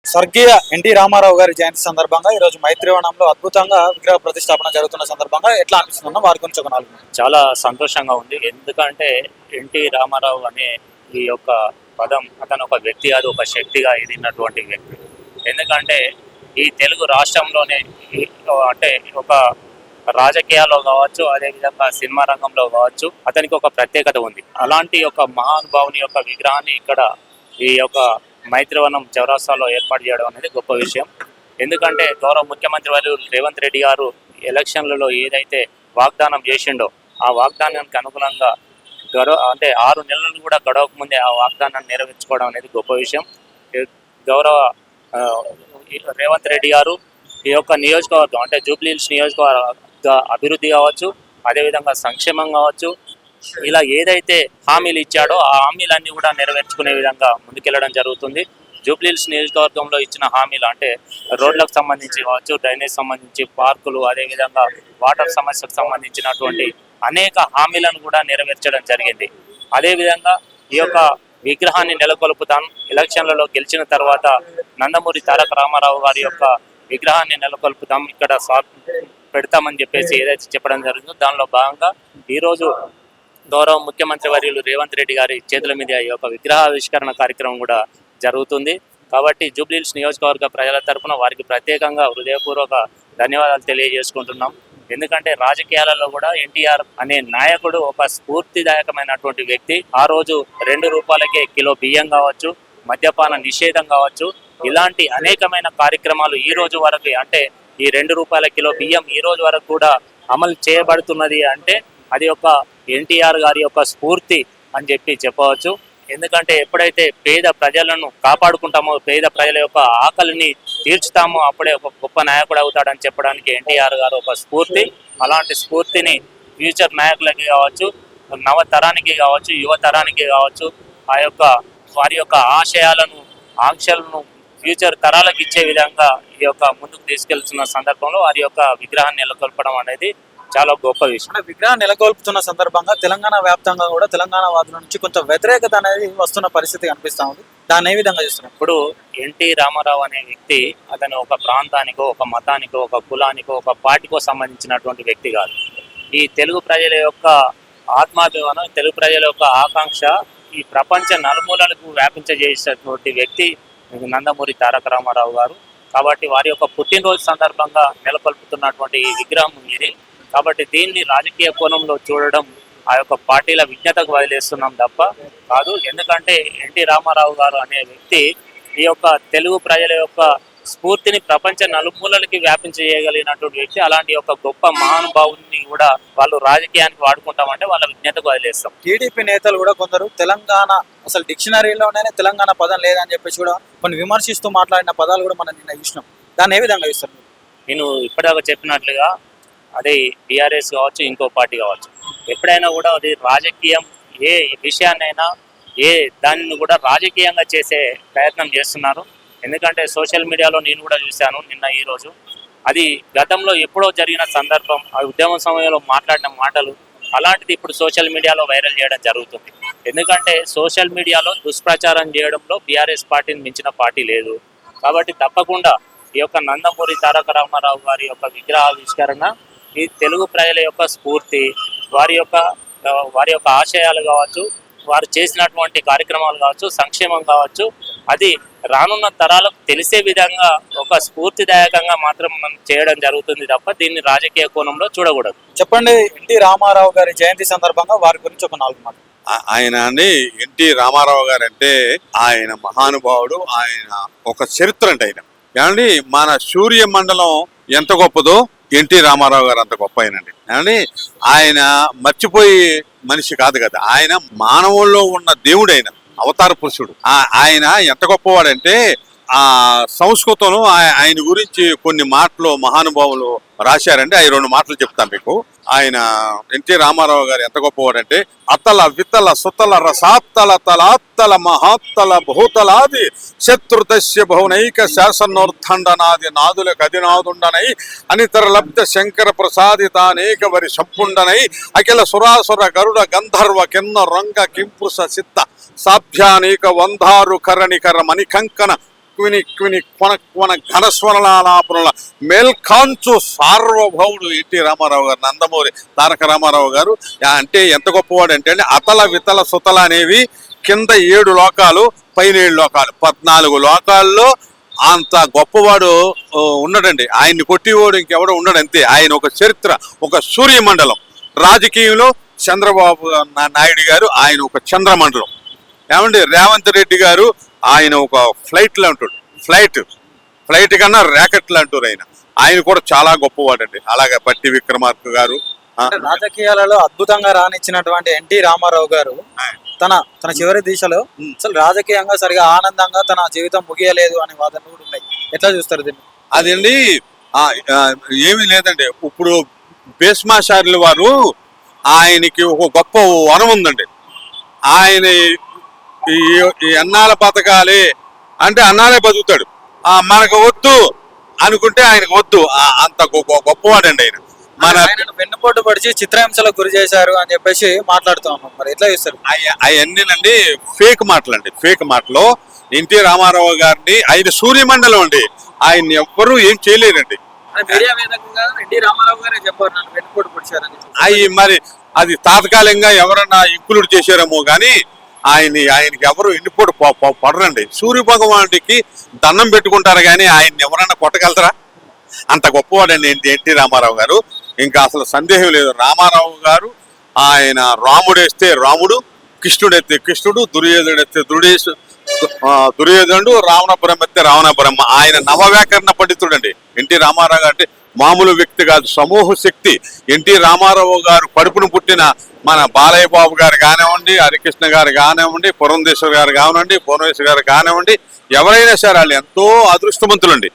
స్వర్గీయ ఎన్టీ రామారావు గారి జయంతి సందర్భంగా ఈ రోజు మైత్రివనంలో అద్భుతంగా విగ్రహ ప్రతిష్టాపన జరుగుతున్న సందర్భంగా ఎట్లా అనిపిస్తుందో వారి గురించి ఒక 4 చాలా సంతోషంగా ఉంది. ఎందుకంటే ఎన్టీ రామారావు అనే ఈ యొక్క పదం అతను ఒక వ్యక్తి కాదు, ఒక శక్తిగా ఎదిగినటువంటి వ్యక్తి. ఎందుకంటే ఈ తెలుగు రాష్ట్రంలోనే అంటే ఒక రాజకీయాల్లో కావచ్చు, అదేవిధంగా సినిమా రంగంలో కావచ్చు, అతనికి ఒక ప్రత్యేకత ఉంది. అలాంటి ఒక మహానుభావుని యొక్క విగ్రహాన్ని ఇక్కడ ఈ యొక్క మైత్రివనం చౌరస్తాలో ఏర్పాటు చేయడం అనేది గొప్ప విషయం. ఎందుకంటే గౌరవ ముఖ్యమంత్రి వర్యులు రేవంత్ రెడ్డి గారు ఎలక్షన్లలో ఏదైతే వాగ్దానం చేసిండో ఆ వాగ్దానానికి అనుగుణంగా అంటే 6 నెలలు కూడా గడవక ముందే ఆ వాగ్దానాన్ని నెరవేర్చుకోవడం అనేది గొప్ప విషయం. గౌరవ రేవంత్ రెడ్డి గారు ఈ యొక్క నియోజకవర్గం అంటే జూబ్లీ హిల్స్ నియోజకవర్గ అభివృద్ధి కావచ్చు, అదేవిధంగా సంక్షేమం కావచ్చు, ఇలా ఏదైతే హామీలు ఇచ్చాడో ఆ హామీలన్నీ కూడా నెరవేర్చుకునే విధంగా ముందుకెళ్లడం జరుగుతుంది. జూబ్లీ హిల్స్ నియోజకవర్గంలో ఇచ్చిన హామీలు అంటే రోడ్లకు సంబంధించి కావచ్చు, డ్రైనేజ్ సంబంధించి, పార్కులు, అదేవిధంగా వాటర్ సమస్యకు సంబంధించినటువంటి అనేక హామీలను కూడా నెరవేర్చడం జరిగింది. అదేవిధంగా ఈ యొక్క విగ్రహాన్ని నెలకొల్పుతాం, ఎలక్షన్లలో గెలిచిన తర్వాత నందమూరి తారక రామారావు గారి యొక్క విగ్రహాన్ని నెలకొల్పుతాం, ఇక్కడ పెడతామని చెప్పేసి ఏదైతే చెప్పడం జరిగిందో దానిలో భాగంగా ఈరోజు గౌరవ ముఖ్యమంత్రి వర్యులు రేవంత్ రెడ్డి గారి చేతుల మీద ఈ యొక్క విగ్రహావిష్కరణ కార్యక్రమం కూడా జరుగుతుంది. కాబట్టి జూబ్లీ హిల్స్ నియోజకవర్గ ప్రజల తరఫున వారికి ప్రత్యేకంగా హృదయపూర్వక ధన్యవాదాలు తెలియజేసుకుంటున్నాం. ఎందుకంటే రాజకీయాలలో కూడా ఎన్టీఆర్ అనే నాయకుడు ఒక స్ఫూర్తిదాయకమైనటువంటి వ్యక్తి. ఆ రోజు 2 రూపాయలకే కిలో బియ్యం కావచ్చు, మద్యపాన నిషేధం కావచ్చు, ఇలాంటి అనేకమైన కార్యక్రమాలు ఈ రోజు వరకు అంటే ఈ 2 రూపాయల కిలో బియ్యం ఈ రోజు వరకు కూడా అమలు చేయబడుతున్నది అంటే అది ఒక ఎన్టీఆర్ గారి యొక్క స్ఫూర్తి అని చెప్పవచ్చు. ఎందుకంటే ఎప్పుడైతే పేద ప్రజలను కాపాడుకుంటామో, పేద ప్రజల యొక్క ఆకలిని తీర్చుతామో అప్పుడే ఒక గొప్ప నాయకుడు అవుతాడని చెప్పడానికి ఎన్టీఆర్ గారు ఒక స్ఫూర్తి. అలాంటి స్ఫూర్తిని ఫ్యూచర్ నాయకులకి కావచ్చు, నవతరానికి కావచ్చు, యువతరానికి కావచ్చు, ఆ యొక్క వారి యొక్క ఆశయాలను, ఆంక్షలను ఫ్యూచర్ తరాలకు ఇచ్చే విధంగా ఈ యొక్క ముందుకు తీసుకెళ్తున్న సందర్భంలో వారి యొక్క విగ్రహాన్ని నెలకొల్పడం అనేది చాలా గొప్ప విషయం. విగ్రహాన్ని నెలకొల్పుతున్న సందర్భంగా తెలంగాణ వ్యాప్తంగా కూడా తెలంగాణ వాదుల నుంచి కొంత వ్యతిరేకత అనేది వస్తున్న పరిస్థితి కనిపిస్తా ఉంది. దాన్ని ఏ విధంగా చూస్తున్నాం? ఇప్పుడు ఎన్టీ రామారావు అనే వ్యక్తి అతను ఒక ప్రాంతానికో, ఒక మతానికో, ఒక కులానికో, ఒక పార్టీకో సంబంధించినటువంటి వ్యక్తి కాదు. ఈ తెలుగు ప్రజల యొక్క ఆత్మాభిమానం, తెలుగు ప్రజల యొక్క ఆకాంక్ష ఈ ప్రపంచ నలుమూలలకు వ్యాపించజేసినటువంటి వ్యక్తి నందమూరి తారక రామారావు గారు. కాబట్టి వారి యొక్క పుట్టినరోజు సందర్భంగా నెలకొల్పుతున్నటువంటి ఈ విగ్రహం ఇది. కాబట్టి దీన్ని రాజకీయ కోణంలో చూడడం ఆ యొక్క పార్టీల విజ్ఞతకు వదిలేస్తున్నాం తప్ప కాదు. ఎందుకంటే ఎన్టీ రామారావు గారు అనే వ్యక్తి ఈ యొక్క తెలుగు ప్రజల యొక్క స్ఫూర్తిని ప్రపంచ నలుమూలలకి వ్యాపించజేయగలిగినటువంటి వ్యక్తి. అలాంటి ఒక గొప్ప మహానుభావుని కూడా వాళ్ళు రాజకీయానికి వాడుకుంటామంటే వాళ్ళ విజ్ఞతకు వదిలేస్తాం. టీడీపీ నేతలు కూడా కొందరు తెలంగాణ అసలు డిక్షనరీలోనే తెలంగాణ పదం లేదని చెప్పేసి కూడా కొన్ని విమర్శిస్తూ మాట్లాడిన పదాలు కూడా మనం నిన్న చూసినాం. దాన్ని ఏ విధంగా చూస్తారు? నేను ఇప్పటిదాకా చెప్పినట్లుగా అదే బీఆర్ఎస్ కావచ్చు, ఇంకో పార్టీ కావచ్చు, ఎప్పుడైనా కూడా అది రాజకీయం ఏ విషయాన్నైనా దానిని కూడా రాజకీయంగా చేసే ప్రయత్నం చేస్తున్నారు. ఎందుకంటే సోషల్ మీడియాలో నేను కూడా చూశాను నిన్న ఈరోజు. అది గతంలో ఎప్పుడో జరిగిన సందర్భం, ఆ ఉద్యమ సమయంలో మాట్లాడిన మాటలు అలాంటిది ఇప్పుడు సోషల్ మీడియాలో వైరల్ చేయడం జరుగుతుంది. ఎందుకంటే సోషల్ మీడియాలో దుష్ప్రచారం చేయడంలో బీఆర్ఎస్ పార్టీని మించిన పార్టీ లేదు. కాబట్టి తప్పకుండా ఈ యొక్క నందమూరి తారక రామారావు గారి యొక్క విగ్రహావిష్కరణ ఈ తెలుగు ప్రజల యొక్క స్ఫూర్తి, వారి యొక్క ఆశయాలు కావచ్చు, వారు చేసినటువంటి కార్యక్రమాలు కావచ్చు, సంక్షేమం కావచ్చు, అది రానున్న తరాలకు తెలిసే విధంగా ఒక స్ఫూర్తిదాయకంగా మాత్రం మనం చేయడం జరుగుతుంది తప్ప దీన్ని రాజకీయ కోణంలో చూడకూడదు. చెప్పండి, ఎన్టీ రామారావు గారి జయంతి సందర్భంగా వారి గురించి ఒక 4 మాటలు. ఆయన అండి ఎన్టీ రామారావు గారు అంటే ఆయన మహానుభావుడు, ఆయన ఒక చరిత్ర అంటే ఆయన ఏమండి. మన సూర్య మండలం ఎంత గొప్పదో ఎన్టీ రామారావు గారు అంత గొప్ప ఆయనండి. ఏమండి ఆయన మర్చిపోయి మనిషి కాదు కదా, ఆయన మానవుల్లో ఉన్న దేవుడు, ఆయన అవతార పురుషుడు. ఆయన ఎంత గొప్పవాడంటే ఆ సంస్కృతంలో ఆయన గురించి కొన్ని మాటలు మహానుభావులు రాశారండి. అవి 2 మాటలు చెప్తాను మీకు. ఆయన ఎన్టీ రామారావు గారు ఎంత గొప్పవాడంటే అతల వితల సుతల రసాత్తల తలాత్తల మహాత్తల భూతలాది శత్రుదస్య భువనైక శాసనోర్ధండనాది నాదులకు అధినాదుండనై అనితర లబ్ధ శంకర ప్రసాదితానేక వరి సంపుండనై అఖిల సురాసుర గరుడ గంధర్వ కిన్న రంగ కింపుస సిద్ధ సాభ్యానేక వంధారు కరణికర మణికంకణ క్విని క్విని కొన కొన ఘనస్వరలాపనల మేల్కాంచు సార్వభౌముడు ఎన్టీ రామారావు గారు, నందమూరి తారక రామారావు గారు. అంటే ఎంత గొప్పవాడు అంటే అండి, అతల వితల సుతల అనేవి కింద 7 లోకాలు, పైన 7 లోకాలు, 14 లోకాల్లో అంత గొప్పవాడు ఉన్నాడండి. ఆయన్ని కొట్టివాడు ఇంకెవడో ఉన్నాడు అంతే. ఆయన ఒక చరిత్ర, ఒక సూర్యమండలం. రాజకీయంలో చంద్రబాబు నాయుడు గారు ఆయన ఒక చంద్రమండలం. ఏమండి రేవంత్ రెడ్డి గారు ఆయన ఒక ఫ్లైట్లో ఉంటాడు. ఫ్లైట్ కన్నా ర్యాకెట్లు అంటారు ఆయన కూడా చాలా గొప్పవాడండి. అలాగే బట్టి విక్రమార్క గారు. రాజకీయాలలో అద్భుతంగా రాణించినటువంటి ఎన్టీ రామారావు గారు తన చివరి దిశలో అసలు రాజకీయంగా సరిగా ఆనందంగా తన జీవితం ముగియలేదు అనే వాదనలు కూడా ఉన్నాయి. ఎట్లా చూస్తారు దీన్ని? అదండి ఏమీ లేదండి. ఇప్పుడు భీష్మాచార్యుల వారు ఆయనకి ఒక గొప్ప వరం ఉందండి. ఆయన ఈ అన్నాల బతకాలి అంటే అన్నాలే బతుకుతాడు. మనకు వద్దు అనుకుంటే ఆయనకు వద్దు. అంత గొప్పవాడండి ఆయన. మన వెన్నుపోటు పడిచి చిత్రహింసలకు గురి చేశారు అని చెప్పేసి మాట్లాడుతూ ఉన్నాం. మరి ఎట్లా చూస్తారు? అవన్నీనండి ఫేక్ మాటలండి. ఫేక్ మాటలు. ఎన్టీ రామారావు గారిని ఆయన సూర్యమండలం అండి. ఆయన్ని ఎవ్వరూ ఏం చేయలేరండి. ఎన్టీ రామారావు గారే చెప్పారు నన్ను వెన్నుపోటు పొడిచారని. మరి అది తాత్కాలికంగా ఎవరన్నా ఇంక్లూడ్ చేశారేమో కానీ ఆయనకి ఎవరు వెన్నుపోటు పడరండి. సూర్య భగవానుడికి దండం పెట్టుకుంటారు కానీ ఆయన్ని ఎవరన్నా కొట్టగలరా? అంత గొప్పవాడండి ఎన్టీ రామారావు గారు. ఇంకా అసలు సందేహం లేదు. రామారావు గారు ఆయన రాముడు వేస్తే రాముడు, కృష్ణుడు ఎత్తే కృష్ణుడు, దుర్యోధనుడు ఎత్తే దుర్యోధనుడు, రావణపురం ఎత్తే రావణపురం. ఆయన నవవ్యాకరణ పండితుడండి ఎన్టీ రామారావు గారు. అంటే మామూలు వ్యక్తి కాదు, సమూహ శక్తి. ఎన్టీ రామారావు గారు కడుపును పుట్టిన మన బాలయ్య బాబు గారు కానివ్వండి, హరికృష్ణ గారు కానివ్వండి, పురంధేశ్వర్ గారు కానివ్వండి, భువనేశ్వర్ గారు కానివ్వండి, ఎవరైనా సరే వాళ్ళు ఎంతో అదృష్టవంతులండి.